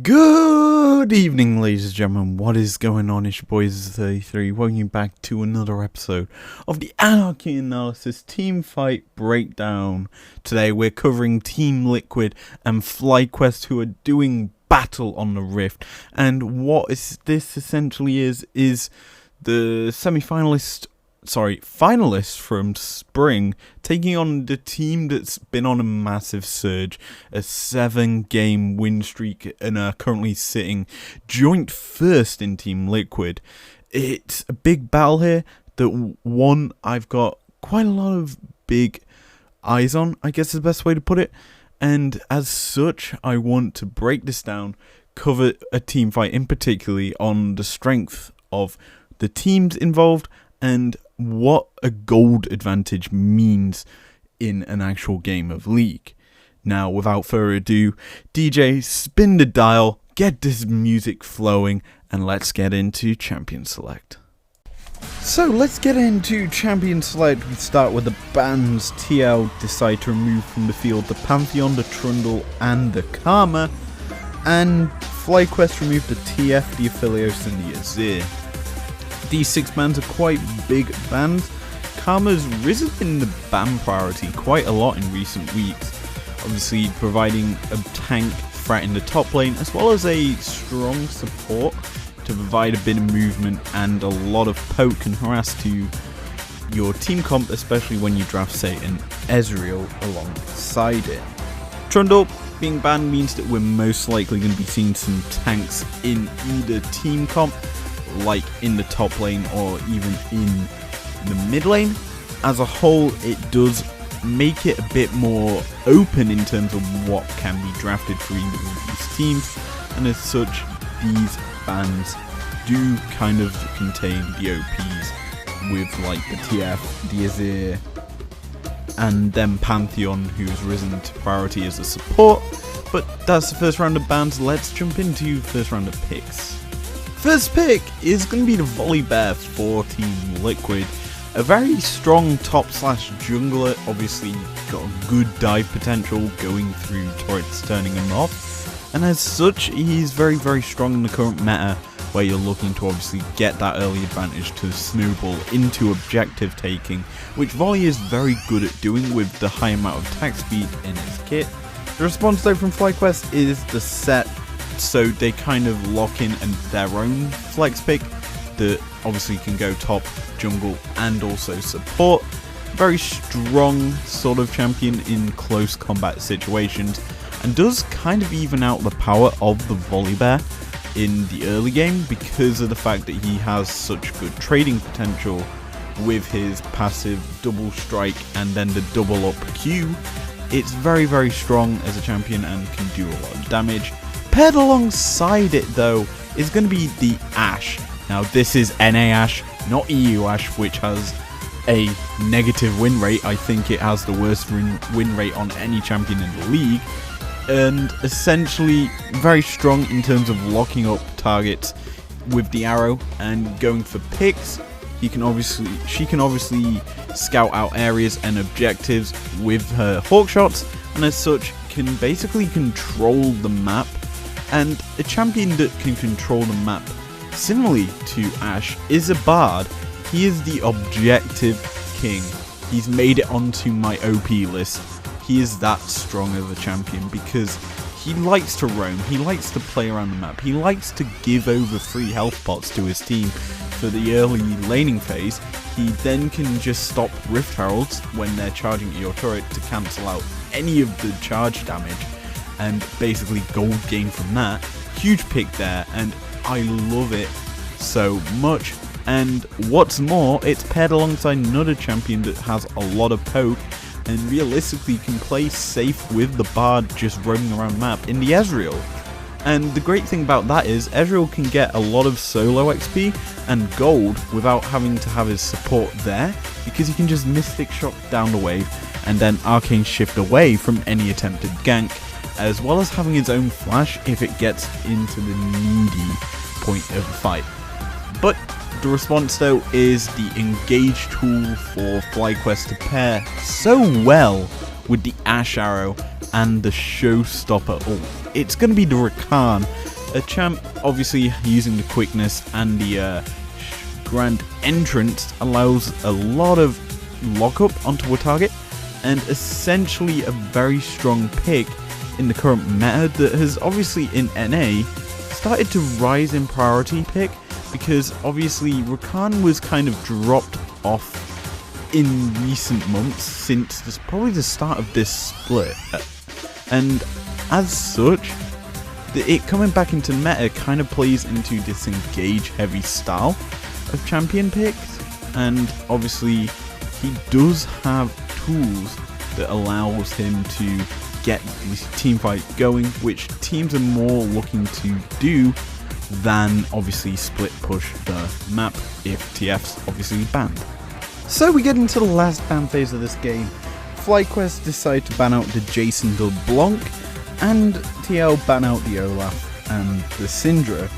Good evening, ladies and gentlemen. What is going on? It's your boy Iz33. Welcome you back to another episode of the Anarchy Analysis Teamfight Breakdown. Today we're covering Team Liquid and FlyQuest, who are doing battle on the Rift. And what this essentially is the finalists from spring taking on the team that's been on a massive surge, a 7-game win streak, and are currently sitting joint first in Team Liquid. It's a big battle here that I've got quite a lot of big eyes on, I guess is the best way to put it, and as such I want to break this down, cover a team fight in particularly on the strength of the teams involved and what a gold advantage means in an actual game of League. Now, without further ado, DJ, spin the dial, get this music flowing, and let's get into Champion Select. So, let's get into Champion Select. We start with the bans. TL decide to remove from the field the Pantheon, the Trundle, and the Karma, and FlyQuest remove the TF, the Aphelios, and the Azir. These 6 bans are quite big bans. Karma's risen in the ban priority quite a lot in recent weeks, obviously providing a tank threat in the top lane as well as a strong support to provide a bit of movement and a lot of poke and harass to your team comp, especially when you draft, say, an Ezreal alongside it. Trundle being banned means that we're most likely going to be seeing some tanks in either team comp, like in the top lane or even in the mid lane. As a whole, it does make it a bit more open in terms of what can be drafted for either of these teams, and as such these bans do kind of contain the OPs with like the TF, the Azir, and then Pantheon, who's risen to priority as a support. But that's the first round of bans. Let's jump into first round of picks. First pick is going to be the Volibear for Team Liquid. A very strong top/jungler, obviously got a good dive potential going through turrets, turning him off. And as such, he's very, very strong in the current meta, where you're looking to obviously get that early advantage to snowball into objective taking, which Volley is very good at doing with the high amount of attack speed in his kit. The response though from FlyQuest is the set, so they kind of lock in their own flex pick that obviously can go top, jungle, and also support. Very strong sort of champion in close combat situations, and does kind of even out the power of the Volibear in the early game because of the fact that he has such good trading potential with his passive double strike and then the double up Q. It's very, very strong as a champion and can do a lot of damage. Paired alongside it though is going to be the Ashe. Now this is NA Ashe, not EU Ashe, which has a negative win rate. I think it has the worst win rate on any champion in the league, and essentially very strong in terms of locking up targets with the arrow and going for picks. She can obviously scout out areas and objectives with her hawk shots, and as such can basically control the map. And a champion that can control the map, similarly to Ashe, is a Bard. He is the objective king. He's made it onto my OP list. He is that strong of a champion because he likes to roam, he likes to play around the map, he likes to give over free health pots to his team for the early laning phase. He then can just stop Rift Heralds when they're charging at your turret to cancel out any of the charge damage, and basically gold gain from that. Huge pick there, and I love it so much. And what's more, it's paired alongside another champion that has a lot of poke and realistically can play safe with the Bard just roaming around the map in the Ezreal. And the great thing about that is Ezreal can get a lot of solo XP and gold without having to have his support there, because he can just Mystic Shot down the wave and then Arcane Shift away from any attempted gank, as well as having his own flash if it gets into the needy point of the fight. But the response though is the engage tool for FlyQuest to pair so well with the Ash Arrow and the Showstopper ult. It's going to be the Rakan, a champ obviously using the quickness and the Grand Entrance allows a lot of lockup onto a target, and essentially a very strong pick in the current meta that has obviously in NA started to rise in priority pick, because obviously Rakan was kind of dropped off in recent months since probably the start of this split, and as such it coming back into meta kind of plays into this engage heavy style of champion picks, and obviously he does have tools that allows him to get this team fight going, which teams are more looking to do than obviously split push the map if TF's obviously banned. So we get into the last ban phase of this game. FlyQuest decide to ban out the Jason LeBlanc, and TL ban out the Olaf and the Syndra.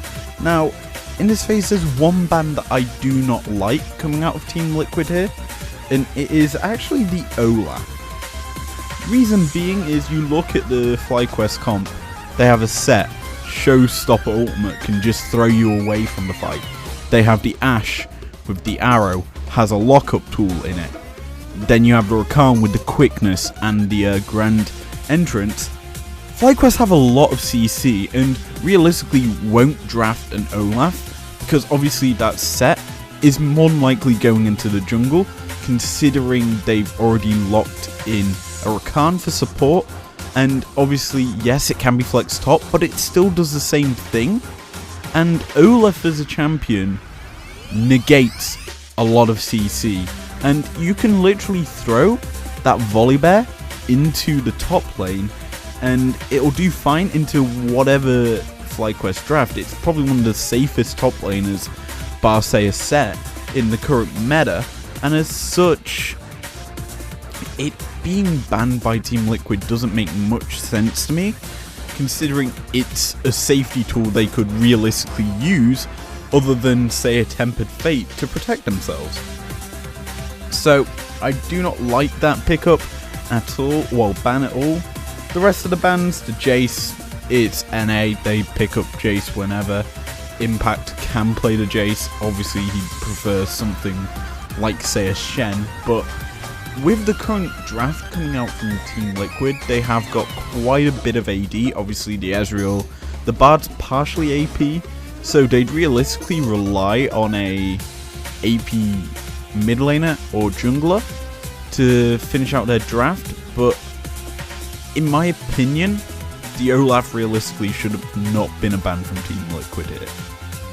Now, in this phase there's one ban that I do not like coming out of Team Liquid here, and it is actually the Olaf. Reason being is you look at the FlyQuest comp, they have a set Showstopper ultimate can just throw you away from the fight. They have the Ash with the arrow, has a lockup tool in it. Then you have the Rakan with the quickness and the Grand Entrance. FlyQuest have a lot of CC and realistically won't draft an Olaf, because obviously that set is more than likely going into the jungle, considering they've already locked in a Rakan for support, and obviously yes it can be flex top, but it still does the same thing, and Olaf as a champion negates a lot of CC, and you can literally throw that volley bear into the top lane and it'll do fine into whatever FlyQuest draft. It's probably one of the safest top laners bar say a set in the current meta, and as such it being banned by Team Liquid doesn't make much sense to me, considering it's a safety tool they could realistically use other than say a Tempered Fate to protect themselves. So I do not like that pickup at all, well ban at all. The rest of the bans, the Jace, it's NA, they pick up Jace whenever. Impact can play the Jace, obviously he prefers something like say a Shen, but with the current draft coming out from Team Liquid, they have got quite a bit of AD, obviously the Ezreal, the Bard's partially AP, so they'd realistically rely on a AP mid laner or jungler to finish out their draft, but in my opinion, the Olaf realistically should have not been a ban from Team Liquid here.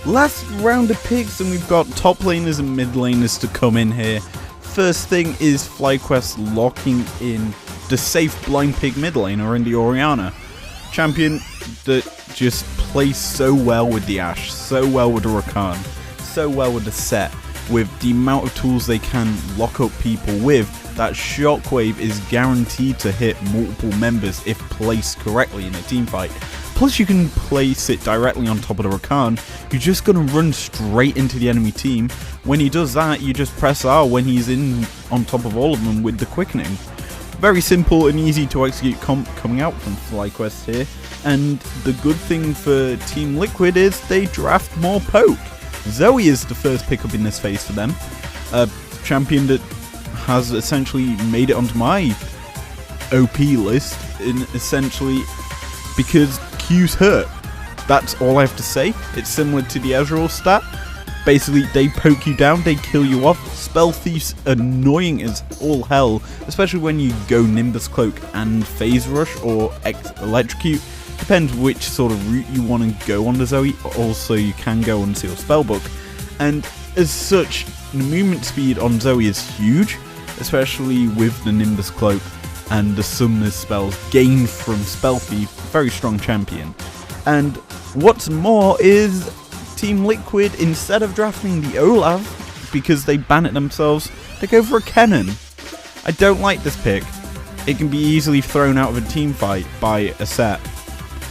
Last round of picks, and we've got top laners and mid laners to come in here. First thing is FlyQuest locking in the safe blind pig mid laner in the Orianna. Champion that just plays so well with the Ashe, so well with the Rakan, so well with the set, with the amount of tools they can lock up people with. That shockwave is guaranteed to hit multiple members if placed correctly in a team fight. Plus you can place it directly on top of the Rakan. You're just going to run straight into the enemy team. When he does that, you just press R when he's in on top of all of them with the quickening. Very simple and easy to execute comp coming out from FlyQuest here. And the good thing for Team Liquid is they draft more poke. Zoe is the first pickup in this phase for them. A champion that has essentially made it onto my OP list, in essentially because Q's hurt. That's all I have to say. It's similar to the Ezreal stat. Basically, they poke you down, they kill you off. Spell Thief's annoying as all hell, especially when you go Nimbus Cloak and Phase Rush or Electrocute. Depends which sort of route you want to go on the Zoe. Also, you can go on Seal Spellbook. And as such, the movement speed on Zoe is huge, especially with the Nimbus Cloak and the Summoner's spells gained from Spell Thief. Very strong champion. And what's more is Team Liquid, instead of drafting the Olaf, because they ban it themselves, they go for a Kennen. I don't like this pick. It can be easily thrown out of a team fight by a set.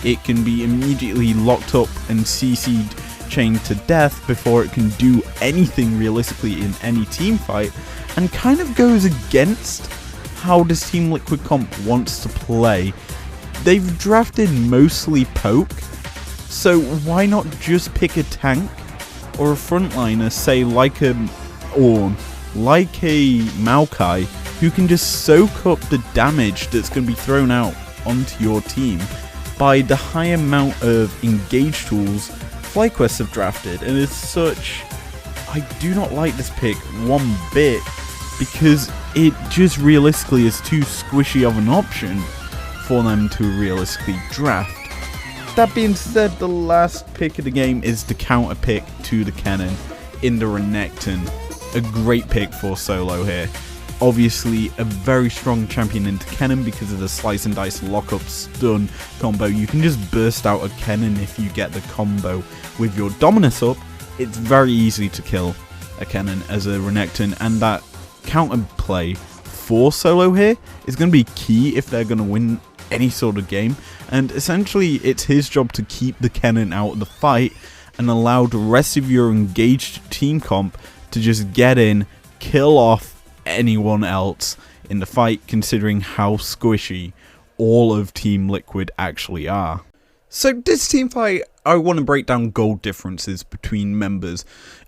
It can be immediately locked up and CC'd chained to death before it can do anything realistically in any team fight, and kind of goes against how this Team Liquid comp wants to play, they've drafted mostly poke, so why not just pick a tank or a frontliner, say like a Ornn, like a Maokai, who can just soak up the damage that's going to be thrown out onto your team by the high amount of engage tools FlyQuest have drafted. And as such, I do not like this pick one bit, because it just realistically is too squishy of an option for them to realistically draft. That being said, the last pick of the game is the counter pick to the Kennen in the Renekton. A great pick for solo here. Obviously a very strong champion into Kennen because of the slice and dice lockup stun combo. You can just burst out a Kennen if you get the combo with your Dominus up. It's very easy to kill a Kennen as a Renekton, and that counter play for solo here is going to be key if they're going to win any sort of game. And essentially it's his job to keep the Kennen out of the fight and allow the rest of your engaged team comp to just get in, kill off anyone else in the fight, considering how squishy all of Team Liquid actually are. So this team fight, I want to break down gold differences between members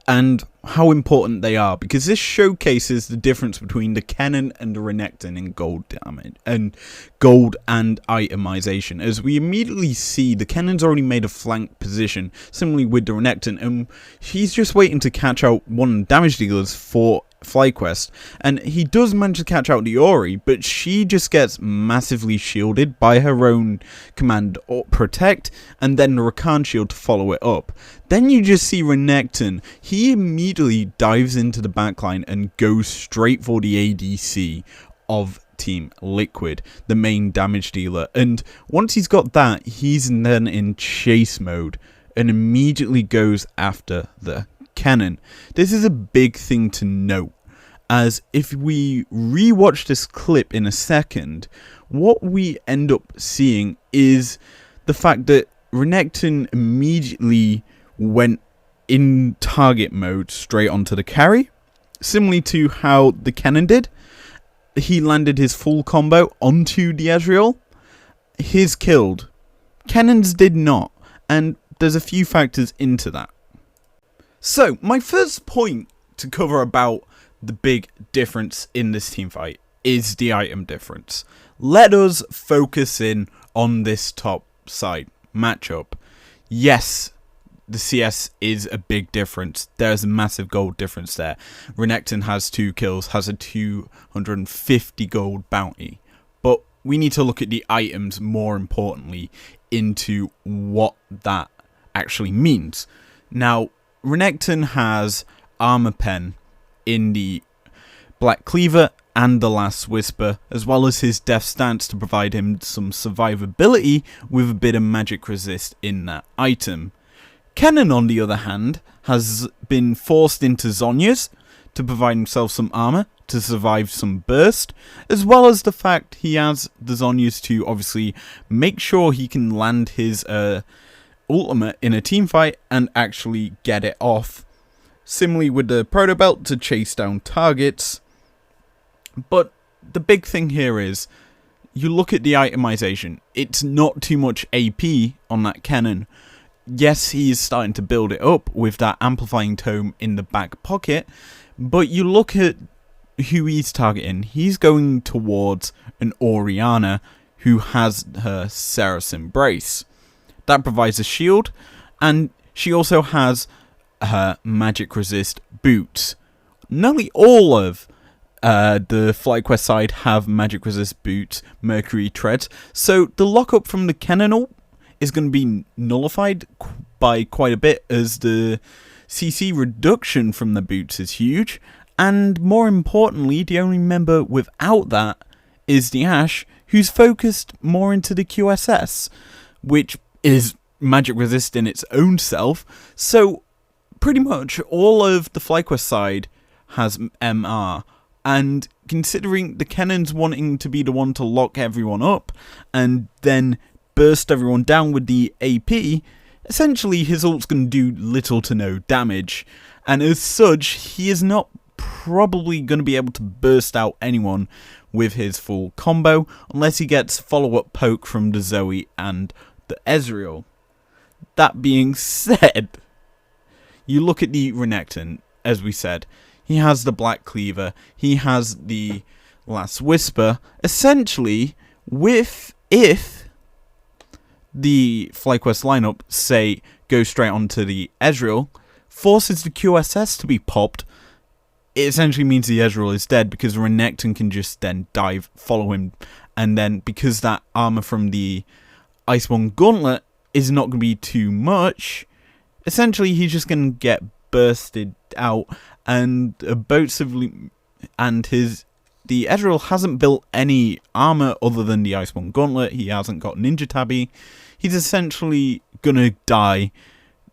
and how important they are, because this showcases the difference between the Kennen and the Renekton in gold damage and gold and itemization. As we immediately see, the Kennen's already made a flank position, similarly with the Renekton, and he's just waiting to catch out one of the damage dealers for FlyQuest, and he does manage to catch out the Ori, but she just gets massively shielded by her own command or protect, and then the Rakan shield to follow it up. Then you just see Renekton, he immediately dives into the backline and goes straight for the ADC of Team Liquid, the main damage dealer, and once he's got that, he's then in chase mode and immediately goes after the Kennen. This is a big thing to note, as if we rewatch this clip in a second, what we end up seeing is the fact that Renekton immediately went in target mode straight onto the carry, similarly to how the Kennen did. He landed his full combo onto the Ezreal. His killed. Kennen's did not, and there's a few factors into that. So, my first point to cover about the big difference in this team fight is the item difference. Let us focus in on this top side matchup. Yes, the CS is a big difference. There's a massive gold difference there. Renekton has 2 kills, has a 250 gold bounty. But we need to look at the items more importantly into what that actually means. Now, Renekton has Armor Pen in the Black Cleaver and the Last Whisper, as well as his Death Stance to provide him some survivability with a bit of magic resist in that item. Kennen, on the other hand, has been forced into Zhonya's to provide himself some armor to survive some burst, as well as the fact he has the Zhonya's to obviously make sure he can land his ultimate in a team fight and actually get it off. Similarly with the Proto Belt to chase down targets. But the big thing here is, you look at the itemization, it's not too much AP on that Kennen. Yes, he is starting to build it up with that amplifying tome in the back pocket, but you look at who he's targeting, he's going towards an Orianna who has her Seraph Embrace. That provides a shield, and she also has her magic resist boots. Nearly all of the FlyQuest side have magic resist boots, Mercury treads, so the lockup from the Kennen ult is going to be nullified by quite a bit, as the CC reduction from the boots is huge, and more importantly, the only member without that is the Ashe, who's focused more into the QSS, which is magic resist in its own self. So pretty much all of the FlyQuest side has MR, and considering the Kennen's wanting to be the one to lock everyone up and then burst everyone down with the AP, essentially his ult's going to do little to no damage, and as such he is not probably going to be able to burst out anyone with his full combo, unless he gets follow-up poke from the Zoe and the Ezreal. That being said, you look at the Renekton, as we said, he has the Black Cleaver, he has the Last Whisper. Essentially, if the FlyQuest lineup, say, goes straight onto the Ezreal, forces the QSS to be popped, it essentially means the Ezreal is dead, because Renekton can just then dive, follow him, and then because that armor from the Iceborne Gauntlet is not going to be too much, essentially he's just going to get bursted out, and the Ezreal hasn't built any armor other than the Iceborne Gauntlet. He hasn't got Ninja Tabby. He's essentially going to die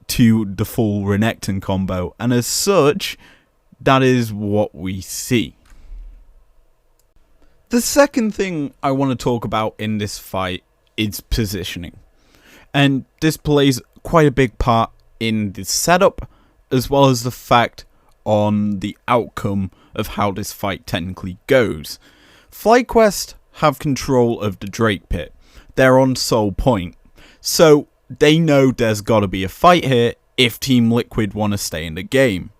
to the full Renekton combo, and as such, that is what we see. The second thing I want to talk about in this fight is positioning, and this plays quite a big part in the setup, as well as the fact on the outcome of how this fight technically goes. FlyQuest have control of the Drake Pit. They're on Soul Point, so they know there's got to be a fight here if Team Liquid want to stay in the game.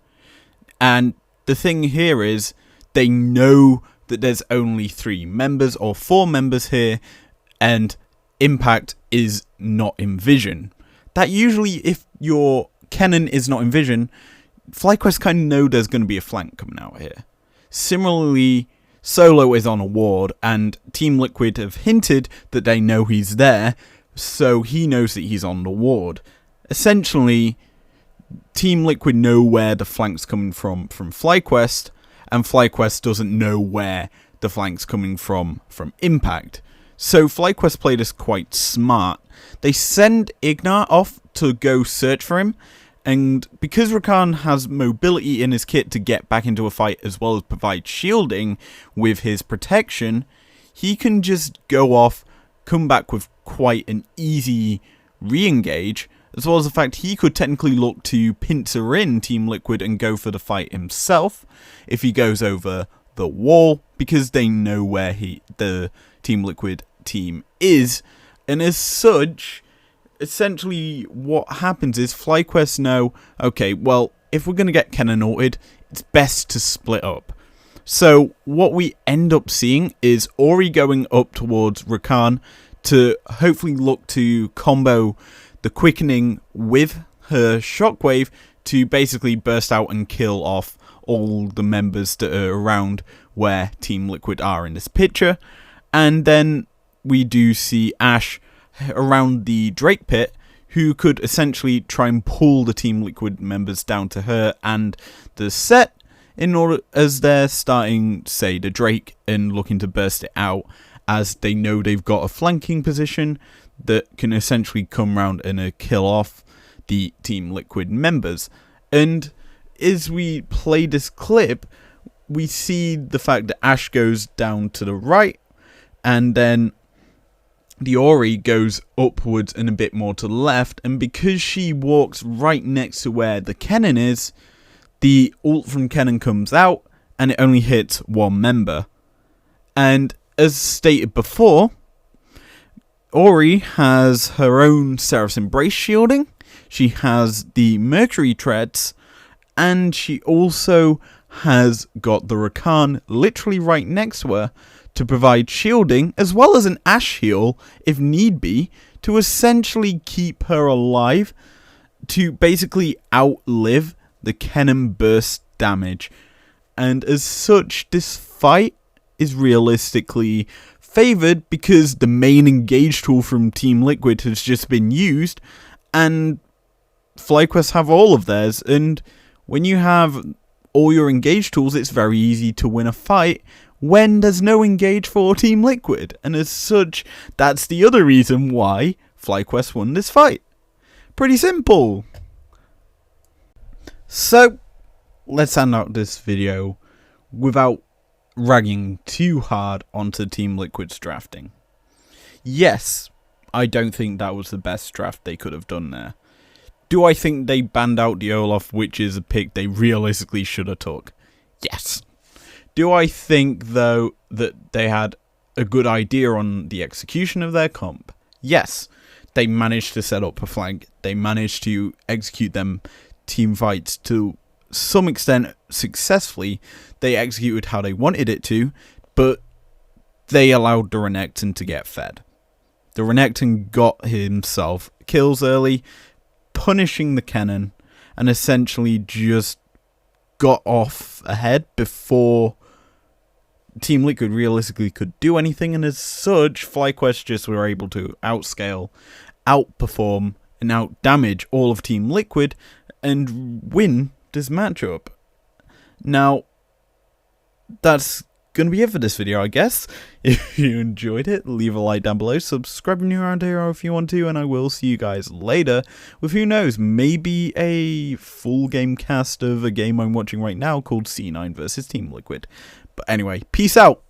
And the thing here is, they know that there's only 3 members or 4 members here, and Impact is not in vision. That usually, if your Kennen is not in vision, FlyQuest kind of know there's going to be a flank coming out here. Similarly, Solo is on a ward, and Team Liquid have hinted that they know he's there, so he knows that he's on the ward. Essentially, Team Liquid know where the flank's coming from FlyQuest, and FlyQuest doesn't know where the flank's coming from Impact. So FlyQuest play this quite smart. They send Ignar off to go search for him, and because Rakan has mobility in his kit to get back into a fight as well as provide shielding with his protection, he can just go off, come back with quite an easy re-engage, as well as the fact he could technically look to pincer in Team Liquid and go for the fight himself if he goes over the wall, because they know where the Team Liquid team is. And as such, essentially what happens is FlyQuest know, okay, well, if we're going to get Kennen ulted, it's best to split up. So what we end up seeing is Ori going up towards Rakan to hopefully look to combo the quickening with her shockwave to basically burst out and kill off all the members that are around where Team Liquid are in this picture. And then we do see Ashe around the Drake Pit, who could essentially try and pull the Team Liquid members down to her and the set, in order as they're starting, say, the Drake and looking to burst it out, as they know they've got a flanking position that can essentially come round and kill off the Team Liquid members. And as we play this clip, we see the fact that Ashe goes down to the right, and then the Ori goes upwards and a bit more to the left, and because she walks right next to where the Kennen is, the ult from Kennen comes out, and it only hits one member. And as stated before, Ori has her own Seraph's Embrace shielding, she has the Mercury Treads, and she also has got the Rakan literally right next to her to provide shielding, as well as an Ashe heal, if need be, to essentially keep her alive, to basically outlive the Kennen burst damage. And as such, this fight is realistically favoured because the main engage tool from Team Liquid has just been used, and FlyQuest have all of theirs, and when you have all your engage tools, it's very easy to win a fight when there's no engage for Team Liquid, and as such, that's the other reason why FlyQuest won this fight. Pretty simple. So, let's end out this video without ragging too hard onto Team Liquid's drafting. Yes, I don't think that was the best draft they could have done there. Do I think they banned out the Olaf, which is a pick they realistically should have took? Yes. Do I think, though, that they had a good idea on the execution of their comp? Yes. They managed to set up a flank. They managed to execute them team fights to some extent successfully. They executed how they wanted it to, but they allowed the Renekton to get fed. The Renekton got himself kills early, punishing the Kennen, and essentially just got off ahead before Team Liquid realistically could do anything, and as such, FlyQuest just were able to outscale, outperform, and outdamage all of Team Liquid and win this matchup. Now, that's going to be it for this video, I guess. If you enjoyed it, leave a like down below, subscribe new around here if you want to, and I will see you guys later with, who knows, maybe a full game cast of a game I'm watching right now called C9 versus Team Liquid. But anyway, peace out!